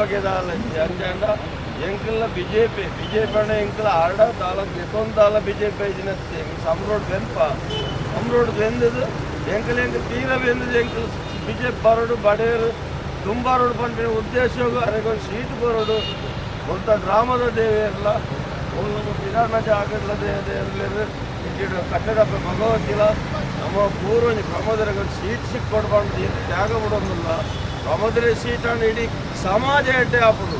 ಬಗ್ಗೆ ಅಂಜಾಂಡ ಎಂಕಲ್ನ ಬಿಜೆಪಿ ಅಣ್ಣ ಎಂಕಲ್ ಆರ್ಡ ದಾಲ ಗೆತೊಂದು ದಾಲ ಬಿಜೆಪಿ ಸಮರೋಡ್ ಬೆಂಪ ಸಮರೋಡ್ ಬೆಂದದು ಎಂಕಲ್ ತೀರ ಬೆಂದದು ಎಂಕಲ್ ಬಿಜೆಪಿ ಬರೋಡು ಬಡೇರು ತುಂಬಾರೋಡು ಬಂದ ಉದ್ದೇಶ ಅನೇಕೊಂದು ಸೀಟ್ ಬರೋಡು ಒಂಥ ಗ್ರಾಮದ ದೇವಿಯಲ್ಲ ಒಂದು ವಿಧಾನ ಜಾಗಲ್ಲದೆ ಕಟ್ಟಡ ಭಗವತಿಲ್ಲ ನಮ್ಮ ಪೂರ್ವ ಪ್ರಮೋದರಿಗೆ ಸೀಟ್ ಸಿಕ್ಕೊಡ್ಬಾರ್ದು ಏನು ತ್ಯಾಗ ಬಿಡೋದಿಲ್ಲ ಪ್ರಮೋದರ ಸೀಟ್ ಅನ್ನು ಇಡೀ ಸಮಾಜ ಅಡ್ಡೆ ಹಾಕೋದು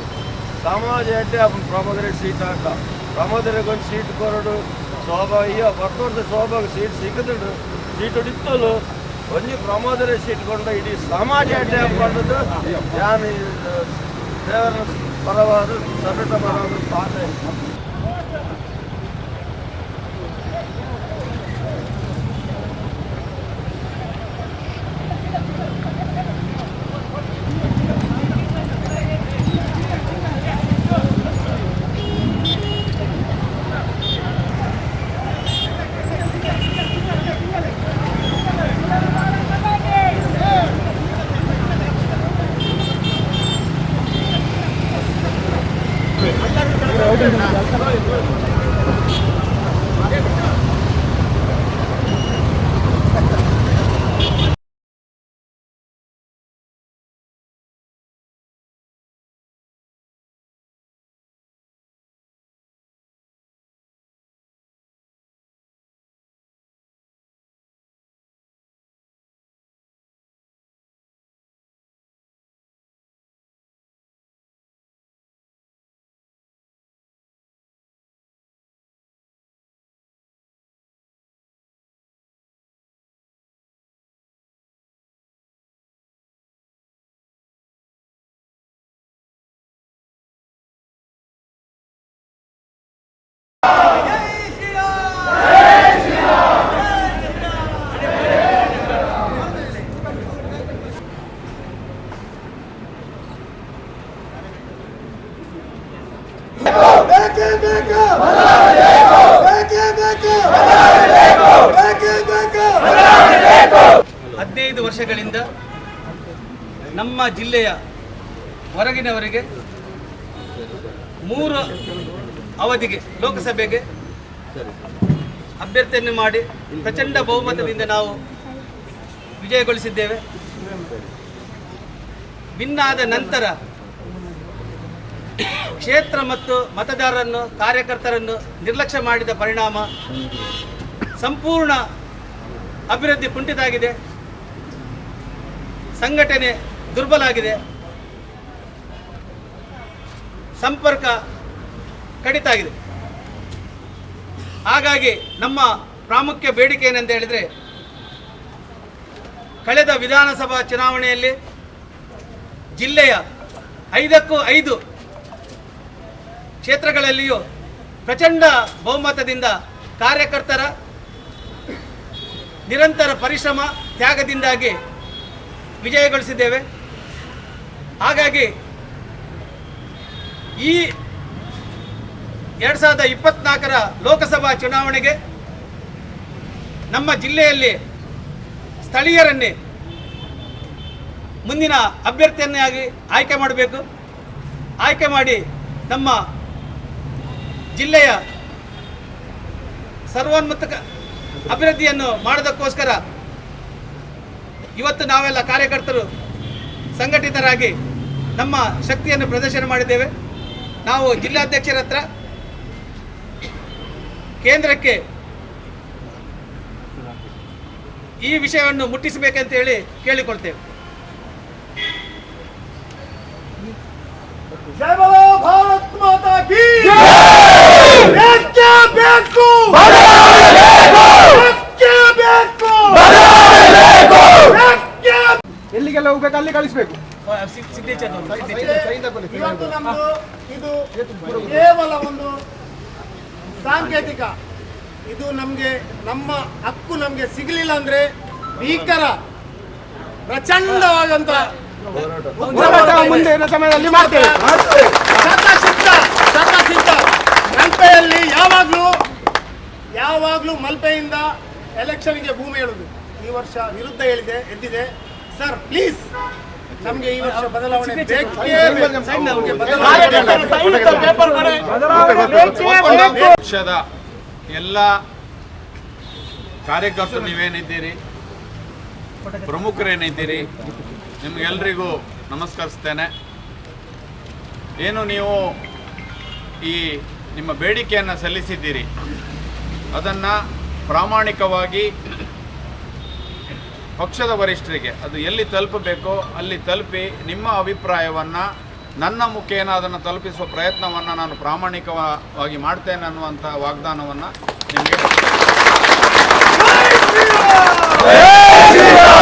ಪ್ರಮೋದರ ಸೀಟ್ ಆಟ ಪ್ರಮೋದರಿಗೆ ಒಂದು ಸೀಟ್ ಕೊರಡು ಸ್ವಾಭಾವಿಕ ಬರ್ತೋರ್ದ ಸ್ವಾಭಾವಿಕ ಸೀಟ್ ಸಿಗದು ಸೀಟ್ ಹೊಡಿತಲು ಒಂದು ಪ್ರಮೋದರ ಸೀಟ್ ಕೊಂಡ ಇಡೀ ಸಮಾಜ ಅಡ್ಡೆ ಹಾಕೊಂಡು ಯಾನು ದೇವರ ಪರವಾದ ಸಮೇತ ಪರವಾದ ಪಾಠ ಹದಿನೈದು ವರ್ಷಗಳಿಂದ ನಮ್ಮ ಜಿಲ್ಲೆಯ ಹೊರಗಿನವರಿಗೆ 3 ಅವಧಿಗೆ ಲೋಕಸಭೆಗೆ ಅಭ್ಯರ್ಥಿಯನ್ನು ಮಾಡಿ ಪ್ರಚಂಡ ಬಹುಮತದಿಂದ ನಾವು ವಿಜಯಗೊಳಿಸಿದ್ದೇವೆ. ಭಿನ್ನಾದ ನಂತರ ಕ್ಷೇತ್ರ ಮತ್ತು ಮತದಾರರನ್ನು ಕಾರ್ಯಕರ್ತರನ್ನು ನಿರ್ಲಕ್ಷ್ಯ ಮಾಡಿದ ಪರಿಣಾಮ ಸಂಪೂರ್ಣ ಅಭಿವೃದ್ಧಿ ಕುಂಠಿತ ಆಗಿದೆ, ಸಂಘಟನೆ ದುರ್ಬಲ ಆಗಿದೆ, ಸಂಪರ್ಕ ಕಡಿತ ಆಗಿದೆ. ಹಾಗಾಗಿ ನಮ್ಮ ಪ್ರಾಮುಖ್ಯ ಬೇಡಿಕೆ ಏನಂತ ಹೇಳಿದರೆ, ಕಳೆದ ವಿಧಾನಸಭಾ ಚುನಾವಣೆಯಲ್ಲಿ ಜಿಲ್ಲೆಯ 5ಕ್ಕೂ 5 ಕ್ಷೇತ್ರಗಳಲ್ಲಿಯೂ ಪ್ರಚಂಡ ಬಹುಮತದಿಂದ ಕಾರ್ಯಕರ್ತರ ನಿರಂತರ ಪರಿಶ್ರಮ ತ್ಯಾಗದಿಂದಾಗಿ ವಿಜಯಗೊಳಿಸಿದ್ದೇವೆ. ಹಾಗಾಗಿ ಈ 2024ರ ಲೋಕಸಭಾ ಚುನಾವಣೆಗೆ ನಮ್ಮ ಜಿಲ್ಲೆಯಲ್ಲಿ ಸ್ಥಳೀಯರನ್ನೇ ಮುಂದಿನ ಅಭ್ಯರ್ಥಿಯನ್ನಾಗಿ ಆಯ್ಕೆ ಮಾಡಬೇಕು. ಆಯ್ಕೆ ಮಾಡಿ ನಮ್ಮ ಜಿಲ್ಲೆಯ ಸರ್ವೋನ್ಮುಖ ಅಭಿವೃದ್ಧಿಯನ್ನು ಮಾಡೋದಕ್ಕೋಸ್ಕರ ಇವತ್ತು ನಾವೆಲ್ಲ ಕಾರ್ಯಕರ್ತರು ಸಂಘಟಿತರಾಗಿ ನಮ್ಮ ಶಕ್ತಿಯನ್ನು ಪ್ರದರ್ಶನ ಮಾಡಿದ್ದೇವೆ. ನಾವು ಜಿಲ್ಲಾಧ್ಯಕ್ಷರ ಹತ್ರ ಕೇಂದ್ರಕ್ಕೆ ಈ ವಿಷಯವನ್ನು ಮುಟ್ಟಿಸಬೇಕಂತ ಹೇಳಿ ಕೇಳಿಕೊಳ್ತೇವೆ. ಜೈ ಬೋಲೋ ಭಾರತ್ ಮಾತಾ ಕಿ ಎಲ್ಲಿಗೆಲ್ಲ ಹೋಗ್ಬೇಕು ಅಲ್ಲಿ ಕಳಿಸ್ಬೇಕು. ಇವತ್ತು ನಮ್ದು ಇದು ಕೇವಲ ಒಂದು ಸಾಂಕೇತಿಕ. ಇದು ನಮ್ಗೆ ನಮ್ಮ ಹಕ್ಕು ನಮ್ಗೆ ಸಿಗಲಿಲ್ಲ ಅಂದ್ರೆ ಭೀಕರ ಪ್ರಚಂಡವಾದಂತ ಮುಂದಿನ ಸಮಯದಲ್ಲಿ ಮಾಡ್ತೇವೆ. ಮಲ್ಪೆಯಲ್ಲಿ ಯಾವಾಗ್ಲೂ ಮಲ್ಪೆಯಿಂದ ಎಲೆಕ್ಷನ್ಗೆ ಭೂಮಿ ಹೇಳುದು. ಈ ವರ್ಷ ವಿರುದ್ಧ ಎದ್ದಿದೆ. ಸರ್ ಪ್ಲೀಸ್ ನಮ್ಗೆ ಈ ವರ್ಷ ಬದಲಾವಣೆ ಬೇಕೇ ಬೇಕು. ನಮ್ಗೆ ಬದಲಾವಣೆ ಪಕ್ಷದ ಎಲ್ಲ ಕಾರ್ಯಕರ್ತರು ನೀವೇನಿದ್ದೀರಿ, ಪ್ರಮುಖರೇನಿದ್ದೀರಿ, ನಿಮಗೆಲ್ರಿಗೂ ನಮಸ್ಕರಿಸ್ತೇನೆ. ಏನು ನೀವು ಈ ನಿಮ್ಮ ಬೇಡಿಕೆಯನ್ನು ಸಲ್ಲಿಸಿದ್ದೀರಿ, ಅದನ್ನು ಪ್ರಾಮಾಣಿಕವಾಗಿ ಪಕ್ಷದ ವರಿಷ್ಠರಿಗೆ ಅದು ಎಲ್ಲಿ ತಲುಪಬೇಕೋ ಅಲ್ಲಿ ತಲುಪಿ ನಿಮ್ಮ ಅಭಿಪ್ರಾಯವನ್ನು ನನ್ನ ಮುಖೇನ ಅದನ್ನು ತಲುಪಿಸುವ ಪ್ರಯತ್ನವನ್ನು ನಾನು ಪ್ರಾಮಾಣಿಕವಾಗಿ ಮಾಡ್ತೇನೆ ಅನ್ನುವಂಥ ವಾಗ್ದಾನವನ್ನು ನಿಮಗೆ